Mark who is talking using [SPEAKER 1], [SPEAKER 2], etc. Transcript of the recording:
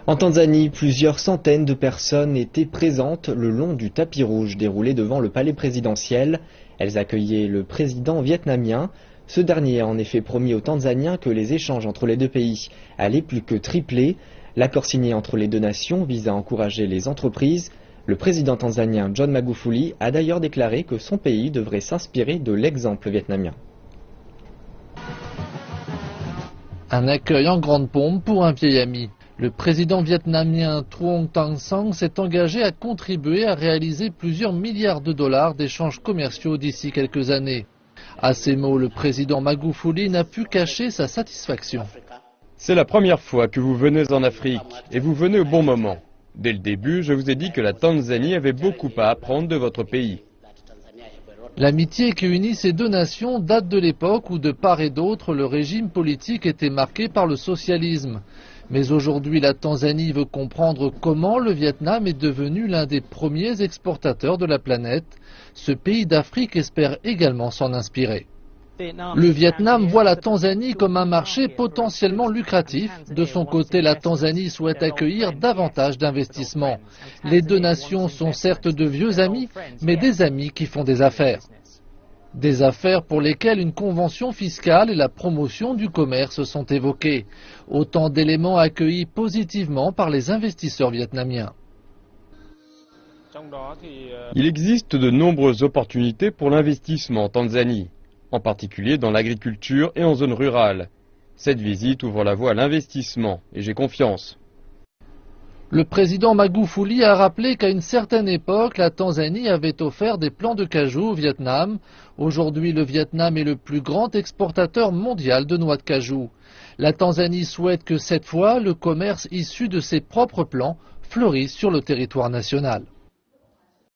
[SPEAKER 1] En Tanzanie, plusieurs centaines de personnes étaient présentes le long du tapis rouge déroulé devant le palais présidentiel. Elles accueillaient le président vietnamien. Ce dernier a en effet promis aux Tanzaniens que les échanges entre les deux pays allaient plus que tripler. L'accord signé entre les deux nations vise à encourager les entreprises. Le président tanzanien John Magufuli a d'ailleurs déclaré que son pays devrait s'inspirer de l'exemple vietnamien.
[SPEAKER 2] Un accueil en grande pompe pour un vieil ami. Le président vietnamien Truong Tan Sang s'est engagé à contribuer à réaliser plusieurs milliards de dollars d'échanges commerciaux d'ici quelques années. À ces mots, le président Magufuli n'a pu cacher sa satisfaction.
[SPEAKER 3] C'est la première fois que vous venez en Afrique et vous venez au bon moment. Dès le début, je vous ai dit que la Tanzanie avait beaucoup à apprendre de votre pays.
[SPEAKER 2] L'amitié qui unit ces deux nations date de l'époque où, de part et d'autre, le régime politique était marqué par le socialisme. Mais aujourd'hui, la Tanzanie veut comprendre comment le Vietnam est devenu l'un des premiers exportateurs de la planète. Ce pays d'Afrique espère également s'en inspirer. Le Vietnam voit la Tanzanie comme un marché potentiellement lucratif. De son côté, la Tanzanie souhaite accueillir davantage d'investissements. Les deux nations sont certes de vieux amis, mais des amis qui font des affaires. Des affaires pour lesquelles une convention fiscale et la promotion du commerce sont évoquées. Autant d'éléments accueillis positivement par les investisseurs vietnamiens.
[SPEAKER 3] Il existe de nombreuses opportunités pour l'investissement en Tanzanie, en particulier dans l'agriculture et en zone rurale. Cette visite ouvre la voie à l'investissement et j'ai confiance.
[SPEAKER 2] Le président Magufuli a rappelé qu'à une certaine époque, la Tanzanie avait offert des plants de cajou au Vietnam. Aujourd'hui, le Vietnam est le plus grand exportateur mondial de noix de cajou. La Tanzanie souhaite que cette fois, le commerce issu de ses propres plants fleurisse sur le territoire national.